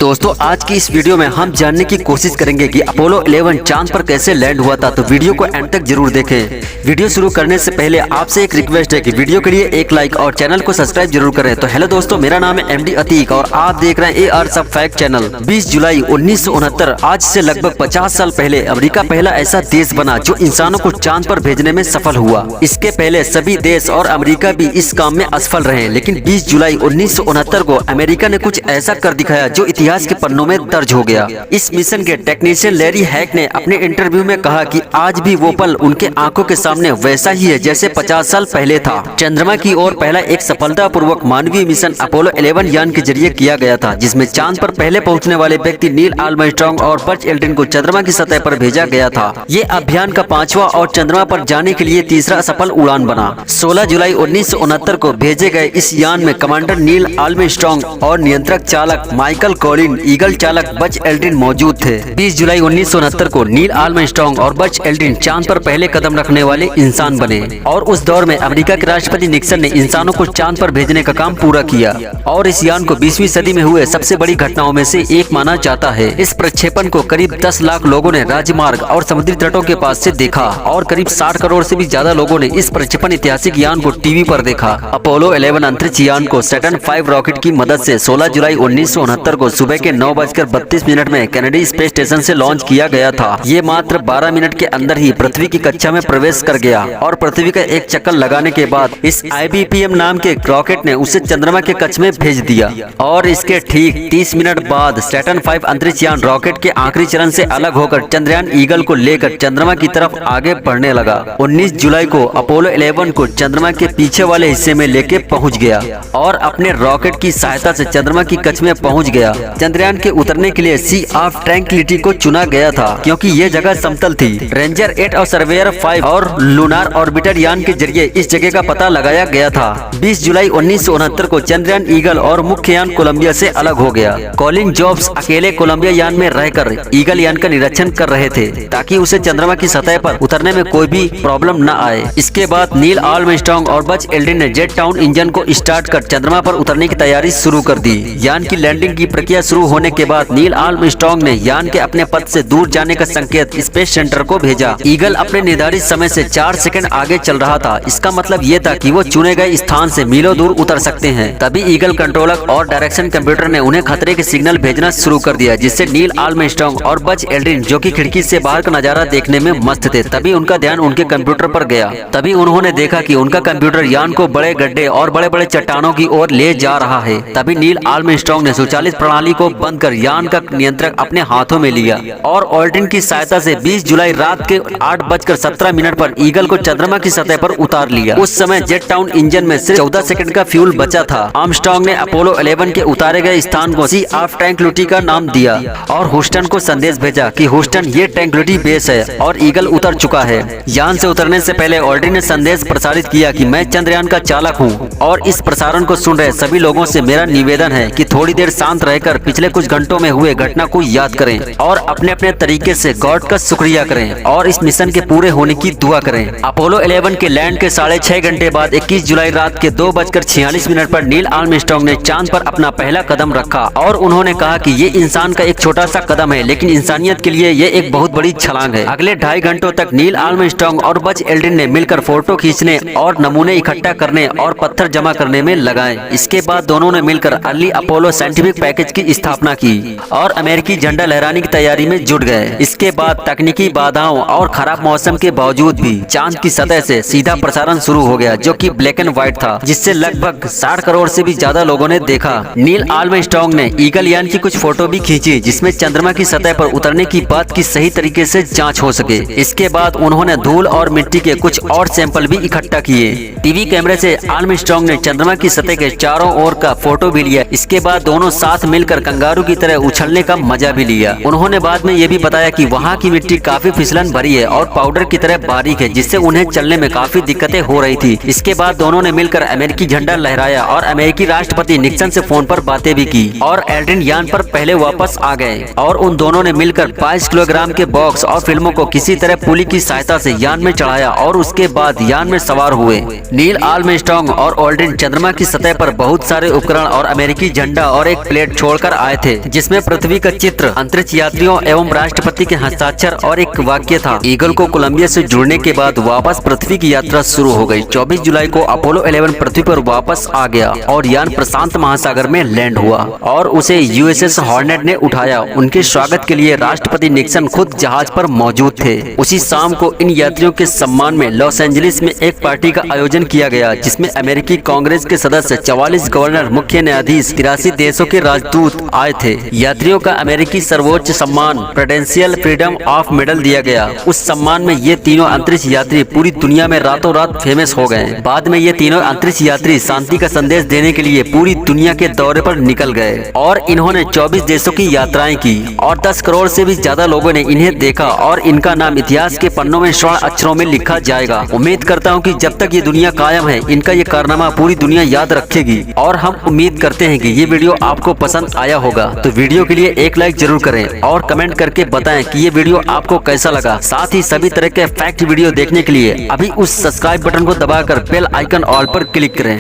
दोस्तों आज की इस वीडियो में हम जानने की कोशिश करेंगे कि अपोलो 11 चांद पर कैसे लैंड हुआ था। तो वीडियो को एंड तक जरूर देखें। वीडियो शुरू करने से पहले आपसे एक रिक्वेस्ट है कि वीडियो के लिए एक लाइक और चैनल को सब्सक्राइब जरूर करें। तो हेलो दोस्तों, मेरा नाम है एमडी अतीक और आप देख रहे हैं AR सब फैक्ट चैनल। 20 जुलाई 1969 आज से लगभग 50 साल पहले अमेरिका पहला ऐसा देश बना जो इंसानों को चांद पर भेजने में सफल हुआ। इसके पहले सभी देश और अमेरिका भी इस काम में असफल रहे, लेकिन 20 जुलाई 1969 को अमेरिका ने कुछ ऐसा कर दिखाया जो इतिहास के पन्नों में दर्ज हो गया। इस मिशन के टेक्नीशियन लैरी हैक ने अपने इंटरव्यू में कहा कि आज भी वो पल उनके आंखों के सामने वैसा ही है जैसे 50 साल पहले था। चंद्रमा की ओर पहला एक सफलतापूर्वक मानवीय मिशन अपोलो 11 यान के जरिए किया गया था, जिसमें चांद पर पहले पहुंचने वाले व्यक्ति नील आर्मस्ट्रांग और बज एल्ड्रिन को चंद्रमा की सतह पर भेजा गया था। ये अभियान का 5वां और चंद्रमा पर जाने के लिए तीसरा सफल उड़ान बना। 16 जुलाई 1969 को भेजे गए इस यान में कमांडर नील आर्मस्ट्रांग और नियंत्रक चालक माइकल कॉलिन, ईगल चालक बज एल्ड्रिन मौजूद थे। 20 जुलाई 1969 को नील आर्मस्ट्रांग और बज एल्ड्रिन चांद पर पहले कदम रखने वाले इंसान बने और उस दौर में अमेरिका के राष्ट्रपति निक्सन ने इंसानों को चांद पर भेजने का काम पूरा किया और इस यान को 20वीं सदी में हुए सबसे बड़ी घटनाओं में से एक माना जाता है। इस प्रक्षेपण को करीब 10 लाख लोगों ने राजमार्ग और समुद्री तटों के पास से देखा और करीब 60 करोड़ से भी ज्यादा लोगों ने इस प्रक्षेपण ऐतिहासिक यान को टीवी पर देखा। अपोलो 11 अंतरिक्ष यान को सैटर्न 5 रॉकेट की मदद से 16 जुलाई 1969 को सुबह के 9:32 में कैनेडी स्पेस स्टेशन से लॉन्च किया गया था। ये मात्र 12 मिनट के अंदर ही पृथ्वी की कक्षा में प्रवेश कर गया और पृथ्वी का एक चक्कर लगाने के बाद इस IBPM नाम के रॉकेट ने उसे चंद्रमा के कक्ष में भेज दिया और इसके ठीक 30 मिनट बाद सैटर्न 5 अंतरिक्ष यान रॉकेट के आखिरी चरण से अलग होकर चंद्रयान ईगल को लेकर चंद्रमा की तरफ आगे बढ़ने लगा। 19 जुलाई को अपोलो 11 को चंद्रमा के पीछे वाले हिस्से में लेके पहुंच गया और अपने रॉकेट की सहायता से चंद्रमा की कक्ष में पहुंच गया। चंद्रयान के उतरने के लिए सी ऑफ ट्रैंक्विलिटी को चुना गया था क्योंकि ये जगह समतल थी। रेंजर 8 और सर्वेयर 5 और लूनार ऑर्बिटर यान के जरिए इस जगह का पता लगाया गया था। 20 जुलाई 1969 को चंद्रयान ईगल और मुख्य यान कोलंबिया से अलग हो गया। कॉलिन जॉब्स अकेले कोलंबिया यान में रहकर ईगल यान का निरीक्षण कर रहे थे ताकि उसे चंद्रमा की सतह पर उतरने में कोई भी प्रॉब्लम न आए। इसके बाद नील आर्मस्ट्रांग और बज एल्ड्रिन ने जेट टाउन इंजन को स्टार्ट कर चंद्रमा पर उतरने की तैयारी शुरू कर दी। यान की लैंडिंग की प्रक्रिया शुरू होने के बाद नील आर्मस्ट्रांग ने यान के अपने पथ से दूर जाने का संकेत स्पेस सेंटर को भेजा। ईगल अपने निर्धारित समय से 4 सेकंड आगे चल रहा था। इसका मतलब ये था कि वो चुने गए स्थान से मीलों दूर उतर सकते हैं। तभी ईगल कंट्रोलर और डायरेक्शन कंप्यूटर ने उन्हें खतरे के सिग्नल भेजना शुरू कर दिया, जिससे नील आर्मस्ट्रांग और बज एल्ड्रिन जो कि खिड़की से बाहर का नजारा देखने में मस्त थे, तभी उनका ध्यान उनके कंप्यूटर पर गया। तभी उन्होंने देखा कि उनका कंप्यूटर यान को बड़े गड्ढे और बड़े बड़े चट्टानों की ओर ले जा रहा है। तभी नील आर्मस्ट्रांग ने स्वचालित प्रणाली को बंद कर यान का नियंत्रण अपने हाथों में लिया और एल्ड्रिन की सहायता से 20 जुलाई रात के 8:17 पर ईगल को चंद्रमा की सतह पर उतार लिया। उस समय जेट टाउन इंजन में सिर्फ 14 सेकंड का फ्यूल बचा था। आर्मस्ट्रांग ने अपोलो 11 के उतारे गए स्थान को सी ऑफ ट्रैंक्विलिटी का नाम दिया और ह्यूस्टन को संदेश भेजा कि ह्यूस्टन ये ट्रैंक्विलिटी बेस है और ईगल उतर चुका है। यान से उतरने से पहले एल्ड्रिन ने संदेश प्रसारित किया कि मैं चंद्रयान का चालक हूँ और इस प्रसारण को सुन रहे सभी लोगों से मेरा निवेदन है कि थोड़ी देर शांत रहकर पिछले कुछ घंटों में हुए घटना को याद करें और अपने अपने तरीके से गॉड का शुक्रिया करें और इस मिशन के पूरे होने की दुआ करें। अपोलो 11 के लैंड के 6.5 घंटे बाद 21 जुलाई रात के 2:46 पर नील आर्मस्ट्रांग ने चांद पर अपना पहला कदम रखा और उन्होंने कहा कि ये इंसान का एक छोटा सा कदम है, लेकिन इंसानियत के लिए ये एक बहुत बड़ी छलांग है। अगले 2.5 घंटों तक नील आर्मस्ट्रांग और बज एल्ड्रिन ने मिलकर फोटो खींचने और नमूने इकट्ठा करने और पत्थर जमा करने में लगाए। इसके बाद दोनों ने मिलकर अर्ली अपोलो साइंटिफिक पैकेज की स्थापना की और अमेरिकी झंडा लहराने की तैयारी में जुट गए। इसके बाद तकनीकी बाधाओं और खराब मौसम के बावजूद भी चांद की सतह से सीधा प्रसारण शुरू हो गया, जो कि ब्लैक एंड व्हाइट था, जिससे लगभग 60 करोड़ से भी ज्यादा लोगों ने देखा। नील आर्मस्ट्रांग ने ईगल यान की कुछ फोटो भी खींची जिसमें चंद्रमा की सतह पर उतरने की बात की सही तरीके से जांच हो सके। इसके बाद उन्होंने धूल और मिट्टी के कुछ और सैंपल भी इकट्ठा किए। टीवी कैमरे से आर्मस्ट्रांग ने चंद्रमा की सतह के चारों ओर का फोटो भी लिया। इसके बाद दोनों साथ मिलकर कंगारू की तरह उछलने का मजा भी लिया। उन्होंने बाद में ये भी बताया कि वहाँ की मिट्टी काफी फिसलन भरी है और पाउडर की तरह बारीक है, जिससे उन्हें चलने में काफी दिक्कतें हो रही थी। इसके बाद दोनों ने मिलकर अमेरिकी झंडा लहराया और अमेरिकी राष्ट्रपति निक्सन से फोन पर बातें भी की और एल्ड्रिन यान पर पहले वापस आ गए और उन दोनों ने मिलकर 22 किलोग्राम के बॉक्स और फिल्मों को किसी तरह पुली की सहायता से यान में चढ़ाया और उसके बाद यान में सवार हुए। नील आर्मस्ट्रांग और एल्ड्रिन चंद्रमा की सतह पर बहुत सारे उपकरण और अमेरिकी झंडा और एक प्लेट छोड़कर होकर आए थे, जिसमें पृथ्वी का चित्र, अंतरिक्ष यात्रियों एवं राष्ट्रपति के हस्ताक्षर और एक वाक्य था। ईगल को कोलंबिया से जुड़ने के बाद वापस पृथ्वी की यात्रा शुरू हो गई। 24 जुलाई को अपोलो 11 पृथ्वी पर वापस आ गया और यान प्रशांत महासागर में लैंड हुआ और उसे यूएसएस हॉर्नेट ने उठाया। उनके स्वागत के लिए राष्ट्रपति निक्सन खुद जहाज पर मौजूद थे। उसी शाम को इन यात्रियों के सम्मान में लॉस एंजलिस में एक पार्टी का आयोजन किया गया, जिसमें अमेरिकी कांग्रेस के सदस्य, 44 गवर्नर, मुख्य न्यायाधीश, 83 देशों के राजदूत आए थे। यात्रियों का अमेरिकी सर्वोच्च सम्मान प्रेसिडेंशियल फ्रीडम ऑफ मेडल दिया गया। उस सम्मान में ये तीनों अंतरिक्ष यात्री पूरी दुनिया में रातों रात फेमस हो गए। बाद में ये तीनों अंतरिक्ष यात्री शांति का संदेश देने के लिए पूरी दुनिया के दौरे पर निकल गए और इन्होंने 24 देशों की यात्राएं की और 10 करोड़ से भी ज्यादा लोगों ने इन्हें देखा और इनका नाम इतिहास के पन्नों में स्वर्ण अक्षरों में लिखा जाएगा। उम्मीद करता हूँ कि जब तक ये दुनिया कायम है, इनका ये कारनामा पूरी दुनिया याद रखेगी और हम उम्मीद करते हैं कि ये वीडियो आपको पसंद आया होगा। तो वीडियो के लिए एक लाइक जरूर करें और कमेंट करके बताएं कि ये वीडियो आपको कैसा लगा। साथ ही सभी तरह के फैक्ट वीडियो देखने के लिए अभी उस सब्सक्राइब बटन को दबाकर बेल आइकन ऑल पर क्लिक करें।